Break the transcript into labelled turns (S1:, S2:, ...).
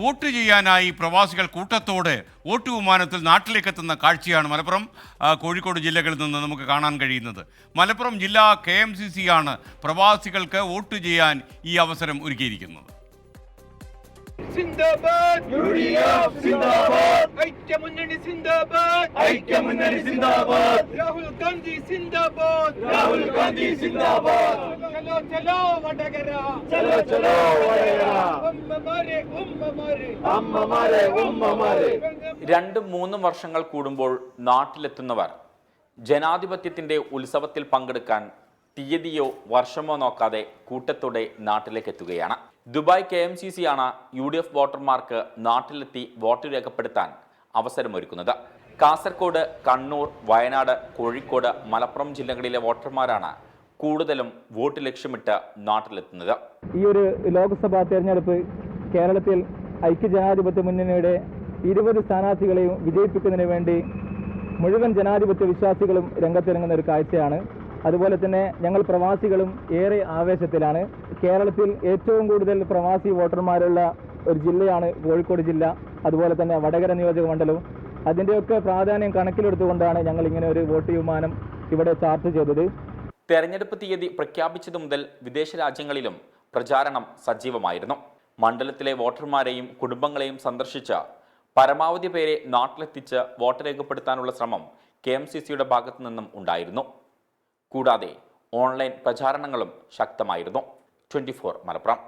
S1: Vote ചെയ്യാനായി പ്രവാസികൾ കൂട്ടത്തോടെ വോട്ട് വിമാനത്തിൽ നാട്ടിലേക്ക് എത്തുന്ന കാഴ്ചയാണ് മലപ്പുറം, കോഴിക്കോട് ജില്ലകളിൽ നിന്ന് നമുക്ക് കാണാൻ കഴിയുന്നത്. മലപ്പുറം ജില്ലാ KMCC ആണ് പ്രവാസികൾക്ക് വോട്ട് ചെയ്യാൻ ഈ അവസരം ഒരുക്കിയിരിക്കുന്നത്.
S2: സിന്ദാബാദ് യുഡിഎഫ് സിന്ദാബാദ് ഐക്യമുന്നണി സിന്ദാബാദ് ഐക്യമുന്നണി സിന്ദാബാദ് രാഹുൽ ഗാന്ധി സിന്ദാബാദ് രാഹുൽ ഗാന്ധി സിന്ദാബാദ് ചലോ ചലോ വടകര ചലോ ചലോ വടകര ഉമ്മമാരെ ഉമ്മമാരെ അമ്മമാരെ ഉമ്മമാരെ
S3: 2-3 വർഷങ്ങൾ കൂടുമ്പോൾ നാട്ടിലെത്തുന്നവർ ജനാധിപത്യത്തിന്റെ ഉത്സവത്തിൽ പങ്കെടുക്കാൻ തീയതിയോ വർഷമോ നോക്കാതെ കൂട്ടത്തോടെ നാട്ടിലേക്ക് എത്തുകയാണ്. ദുബായ് KMCC ആണ് UDF വോട്ടർമാർക്ക് നാട്ടിലെത്തി വോട്ട് രേഖപ്പെടുത്താൻ അവസരമൊരുക്കുന്നത്. കാസർഗോഡ്, കണ്ണൂർ, വയനാട്, കോഴിക്കോട്, മലപ്പുറം ജില്ലകളിലെ വോട്ടർമാരാണ് കൂടുതലും വോട്ട് ലക്ഷ്യമിട്ട് നാട്ടിലെത്തുന്നത്.
S4: ഈ ഒരു ലോക്സഭാ തെരഞ്ഞെടുപ്പ് കേരളത്തിൽ ഐക്യജനാധിപത്യ മുന്നണിയുടെ 20 സ്ഥാനാർത്ഥികളെയും വിജയിപ്പിക്കുന്നതിന് വേണ്ടി മുഴുവൻ ജനാധിപത്യ വിശ്വാസികളും രംഗത്തിറങ്ങുന്ന ഒരു കാഴ്ചയാണ്. അതുപോലെ തന്നെ ഞങ്ങൾ പ്രവാസികളും ഏറെ ആവേശത്തിലാണ്. കേരളത്തിൽ ഏറ്റവും കൂടുതൽ പ്രവാസി വോട്ടർമാരുള്ള ഒരു ജില്ലയാണ് കോഴിക്കോട് ജില്ല, അതുപോലെ തന്നെ വടകര നിയോജക മണ്ഡലവും. അതിൻ്റെയൊക്കെ പ്രാധാന്യം കണക്കിലെടുത്തുകൊണ്ടാണ് ഞങ്ങൾ ഇങ്ങനെ ഒരു വോട്ട് വിമാനം ഇവിടെ ചാർട്ട് ചെയ്തത്.
S3: തെരഞ്ഞെടുപ്പ് തീയതി പ്രഖ്യാപിച്ചതു മുതൽ വിദേശ രാജ്യങ്ങളിലും പ്രചാരണം സജീവമായിരുന്നു. മണ്ഡലത്തിലെ വോട്ടർമാരെയും കുടുംബങ്ങളെയും സന്ദർശിച്ച് പരമാവധി പേരെ നാട്ടിലെത്തിച്ച് വോട്ട് രേഖപ്പെടുത്താനുള്ള ശ്രമം KMCCയുടെ ഭാഗത്തു നിന്നും ഉണ്ടായിരുന്നു. കൂടാതെ ഓൺലൈൻ പ്രചാരണങ്ങളും ശക്തമായിരുന്നു. 24 മലപ്പുറം.